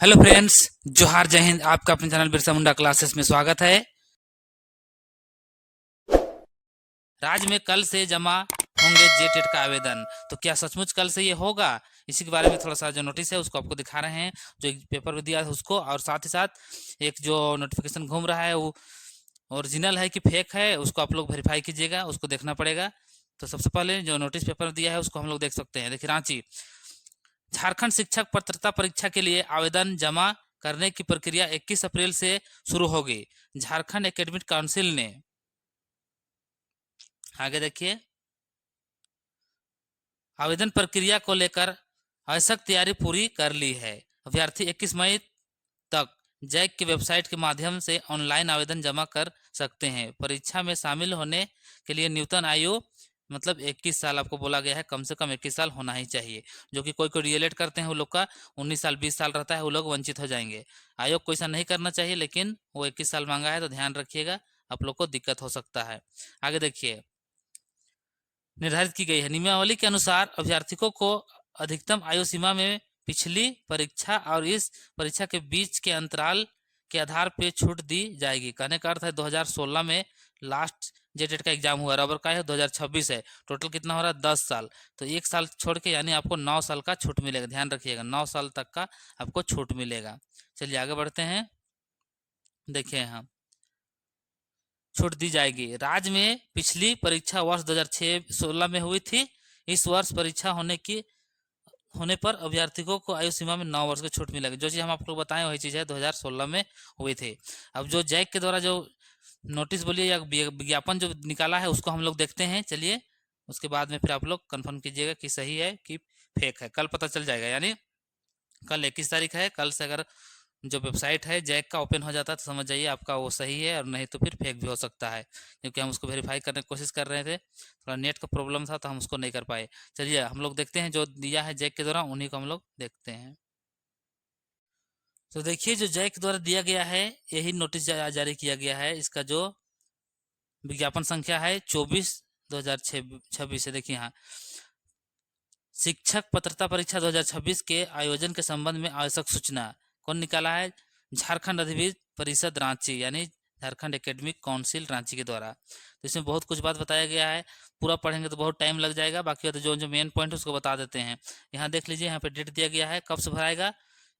Hello friends, जोहार जय हिंद। आपका अपने चैनल बिरसा मुंडा क्लासेस में स्वागत है। राज्य में कल से जमा होंगे जेटेट का आवेदन। तो क्या सचमुच कल से ये होगा? इसी के बारे में थोड़ा सा जो नोटिस है उसको आपको दिखा रहे हैं, जो एक पेपर में दिया है उसको, और साथ ही साथ एक जो नोटिफिकेशन घूम रहा है वो ओरिजिनल है कि फेक है उसको आप लोग वेरीफाई कीजिएगा, उसको देखना पड़ेगा। तो सबसे पहले जो नोटिस पेपर दिया है उसको हम लोग देख सकते हैं। देखिए, रांची झारखंड शिक्षक पात्रता परीक्षा के लिए आवेदन जमा करने की प्रक्रिया 21 अप्रैल से शुरू होगी। झारखंड एकेडमिक काउंसिल ने, आगे देखिए, आवेदन प्रक्रिया को लेकर आवश्यक तैयारी पूरी कर ली है। अभ्यर्थी 21 मई तक जैक की वेबसाइट के माध्यम से ऑनलाइन आवेदन जमा कर सकते हैं। परीक्षा में शामिल होने के लिए न्यूनतम आयु मतलब 21 साल आपको बोला गया है, कम से कम 21 साल होना ही चाहिए। जो कि कोई कोई डीएलएड करते हैं वो लोग का 19 साल 20 साल रहता है, वो लोग वंचित हो जाएंगे। आयोग को ऐसा नहीं करना चाहिए, लेकिन वो 21 साल मांगा है तो ध्यान रखिएगा, आप लोग को दिक्कत हो सकता है। आगे देखिए, निर्धारित की गई है नियमावली के अनुसार अभ्यर्थियों को अधिकतम आयु सीमा में पिछली परीक्षा और इस परीक्षा के बीच के अंतराल के आधार पर छूट दी जाएगी। कहने का अर्थ है 2016 में लास्ट जेटेट का एग्जाम हुआ, रबर का है 2026 है। टोटल कितना हो रहा है? 10 साल। तो एक साल छोड़ के यानी आपको 9 साल का छूट मिलेगा। ध्यान रखिएगा, 9 साल तक का आपको छूट मिलेगा। चलिए आगे बढ़ते हैं। देखिए, यहाँ छूट दी जाएगी। राज्य में पिछली परीक्षा वर्ष 2006-16 में हुई थी। इस वर्ष परीक्षा होने पर अभ्यर्थियों को आयु सीमा में 9 वर्ष की छूट मिलेगी। जो चीज़ हम आपको बताएं वही चीज़ है 2016 में हुई थी। अब जो जैक के द्वारा जो नोटिस बोलिए या विज्ञापन जो निकाला है उसको हम लोग देखते हैं। चलिए, उसके बाद में फिर आप लोग कंफर्म कीजिएगा कि सही है कि फेक है। कल पता चल जाएगा, यानी कल 21 तारीख है। कल से अगर जो वेबसाइट है जैक का ओपन हो जाता है तो समझ जाइए आपका वो सही है, और नहीं तो फिर फेक भी हो सकता है। क्योंकि हम उसको वेरीफाई करने की कोशिश कर रहे थे, थोड़ा नेट का प्रॉब्लम था तो हम उसको नहीं कर पाए। चलिए हम लोग देखते हैं जो दिया है जैक के द्वारा, उन्हीं को हम लोग देखते हैं। तो देखिए, जो जैक द्वारा दिया गया है यही नोटिस जारी किया गया है। इसका जो विज्ञापन संख्या है 24/2026 है। देखिए यहाँ, शिक्षक पात्रता परीक्षा 2026 के आयोजन के संबंध में आवश्यक सूचना कौन निकाला है? झारखंड अधिविद्य परिषद रांची, यानी झारखंड एकेडमिक काउंसिल रांची के द्वारा। तो इसमें बहुत कुछ बात बताया गया है, पूरा पढ़ेंगे तो बहुत टाइम लग जाएगा। बाकी तो जो जो मेन पॉइंट है उसको बता देते हैं। यहाँ देख लीजिए, यहाँ पे डेट दिया गया है, कब से भराएगा?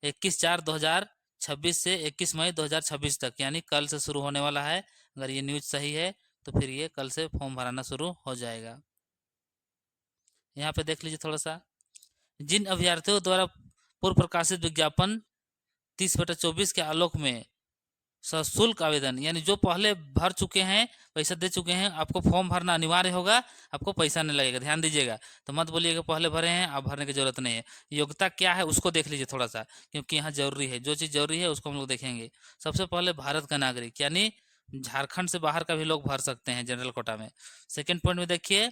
21/4/2026 से 21 मई 2026 तक, यानी कल से शुरू होने वाला है। अगर ये न्यूज सही है तो फिर ये कल से फॉर्म भराना शुरू हो जाएगा। यहाँ पे देख लीजिए थोड़ा सा, जिन अभ्यर्थियों द्वारा पूर्व प्रकाशित विज्ञापन 30/24 के आलोक में सशुल्क आवेदन, यानी जो पहले भर चुके हैं, पैसा दे चुके हैं, आपको फॉर्म भरना अनिवार्य होगा, आपको पैसा नहीं लगेगा। ध्यान दीजिएगा, तो मत बोलिएगा पहले भरे हैं आप भरने की जरूरत नहीं है। योग्यता क्या है उसको देख लीजिए थोड़ा सा, क्योंकि यहाँ जरूरी है। जो चीज़ जरूरी है उसको हम लोग देखेंगे। सबसे पहले भारत का नागरिक, यानी झारखंड से बाहर का भी लोग भर सकते हैं जनरल कोटा में। सेकेंड पॉइंट में देखिए,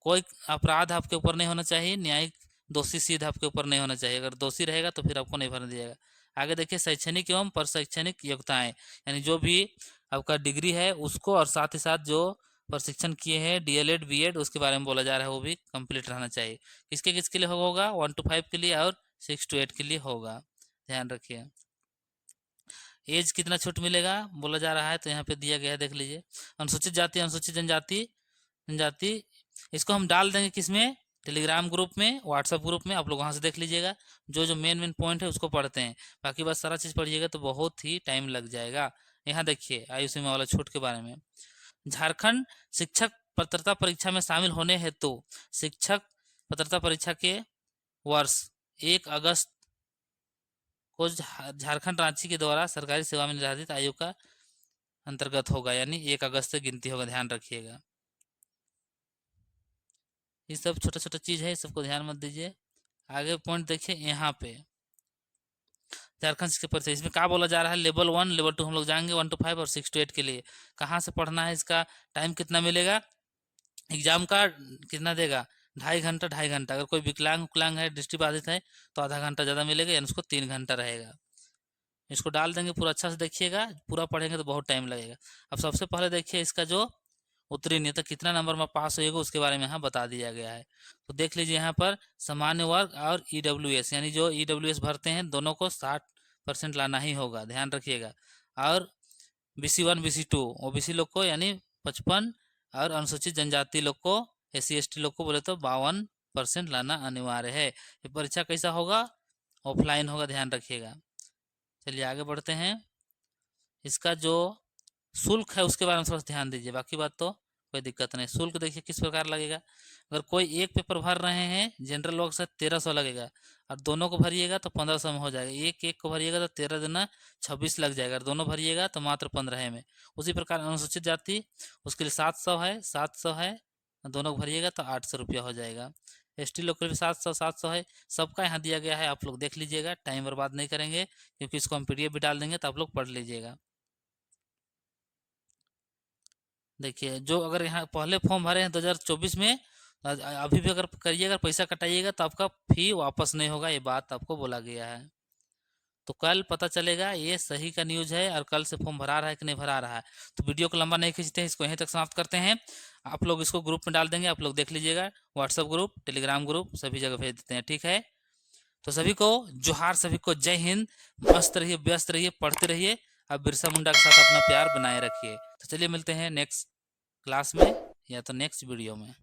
कोई अपराध आपके ऊपर नहीं होना चाहिए, न्यायिक दोषी सिद्ध आपके ऊपर नहीं होना चाहिए। अगर दोषी रहेगा तो फिर आपको नहीं भरने दिएगा। आगे देखिए, शैक्षणिक एवं प्रशैक्षणिक योग्यताएं, यानी जो भी आपका डिग्री है उसको, और साथ ही साथ जो प्रशिक्षण किए हैं डीएलएड बीएड उसके बारे में बोला जा रहा है, वो भी कंप्लीट रहना चाहिए। किसके किसके लिए होगा? 1 to 5 के लिए और 6 to 8 के लिए होगा। ध्यान रखिए। एज कितना छूट मिलेगा बोला जा रहा है, तो यहाँ पे दिया गया है, देख लीजिए। अनुसूचित जाति अनुसूचित जनजाति जनजाति, इसको हम डाल देंगे किसमें? टेलीग्राम ग्रुप में, व्हाट्सएप ग्रुप में। आप लोग वहाँ से देख लीजिएगा, जो जो मेन मेन पॉइंट है उसको पढ़ते हैं। बाकी बस सारा चीज़ पढ़िएगा तो बहुत ही टाइम लग जाएगा। यहाँ देखिए, आयु सीमा वाला छूट के बारे में, झारखंड शिक्षक पात्रता परीक्षा में शामिल होने हेतु शिक्षक पात्रता परीक्षा के वर्ष 1 अगस्त को झारखंड रांची के द्वारा सरकारी सेवा में निर्धारित आयु का अंतर्गत होगा, यानी 1 अगस्त से गिनती होगा। ध्यान रखिएगा, ये सब छोटा छोटा चीज है, सबको ध्यान मत दीजिए। आगे पॉइंट देखिए, यहाँ पे झारखंड शिक्षक परिषद, इसमें क्या बोला जा रहा है? लेवल 1 लेवल 2 हम लोग जाएंगे, 1 to 5 और 6 to 8 के लिए। कहाँ से पढ़ना है, इसका टाइम कितना मिलेगा? एग्जाम का कितना देगा? 2.5 घंटा 2.5 घंटा। अगर कोई विकलांग विकलांग है, दृष्टिबाधित है, तो आधा घंटा ज़्यादा मिलेगा, यानी उसको 3 घंटा रहेगा। इसको डाल देंगे, पूरा अच्छा से देखिएगा, पूरा पढ़ेंगे तो बहुत टाइम लगेगा। अब सबसे पहले देखिए, इसका जो उत्तीर्ण नहीं तो कितना नंबर में पास होएगा उसके बारे में यहाँ बता दिया गया है। तो देख लीजिए, यहाँ पर सामान्य वर्ग और ईडब्ल्यूएस, यानी जो ईडब्ल्यूएस भरते हैं दोनों को 60 परसेंट लाना ही होगा, ध्यान रखिएगा। और BC1 BC2 OBC लोग को यानी 55 और अनुसूचित जनजाति लोग को SC ST लोग को बोले तो 52% लाना अनिवार्य है। ये परीक्षा कैसा होगा? ऑफलाइन होगा, ध्यान रखिएगा। चलिए आगे बढ़ते हैं। इसका जो शुल्क है उसके बारे में थोड़ा ध्यान दीजिए, बाकी बात तो कोई दिक्कत नहीं। शुल्क देखिए किस प्रकार लगेगा। अगर कोई एक पेपर भर रहे हैं जनरल वर्ग से 1300 लगेगा, और दोनों को भरिएगा तो 1500 में हो जाएगा। एक एक को भरिएगा तो 13 दूना 26 लग जाएगा, और दोनों भरिएगा तो मात्र 15 में। उसी प्रकार अनुसूचित जाति उसके लिए 700 है, 700 है, दोनों को भरिएगा तो 800 रुपया हो जाएगा। ST लोग के लिए 700 है। सबका यहाँ दिया गया है, आप लोग देख लीजिएगा, टाइम बर्बाद नहीं करेंगे क्योंकि इसको हम PDF भी डाल देंगे तो आप लोग पढ़ लीजिएगा। देखिए जो अगर यहाँ पहले फॉर्म भरे हैं 2024 में, अभी भी अगर करिएगा, पैसा कटाइएगा तो आपका फी वापस नहीं होगा, ये बात आपको बोला गया है। तो कल पता चलेगा ये सही का न्यूज है और कल से फॉर्म भरा रहा है कि नहीं भरा रहा है। तो वीडियो को लंबा नहीं खींचते हैं, इसको यहीं तक समाप्त करते हैं। आप लोग इसको ग्रुप में डाल देंगे, आप लोग देख लीजिएगा, व्हाट्सएप ग्रुप, टेलीग्राम ग्रुप, सभी जगह भेज देते हैं, ठीक है। तो सभी को जोहार, सभी को जय हिंद। मस्त रहिए, व्यस्त रहिए, पढ़ते रहिए, अब बिरसा मुंडा के साथ अपना प्यार बनाए रखिए। तो चलिए मिलते हैं नेक्स्ट क्लास में या तो नेक्स्ट वीडियो में।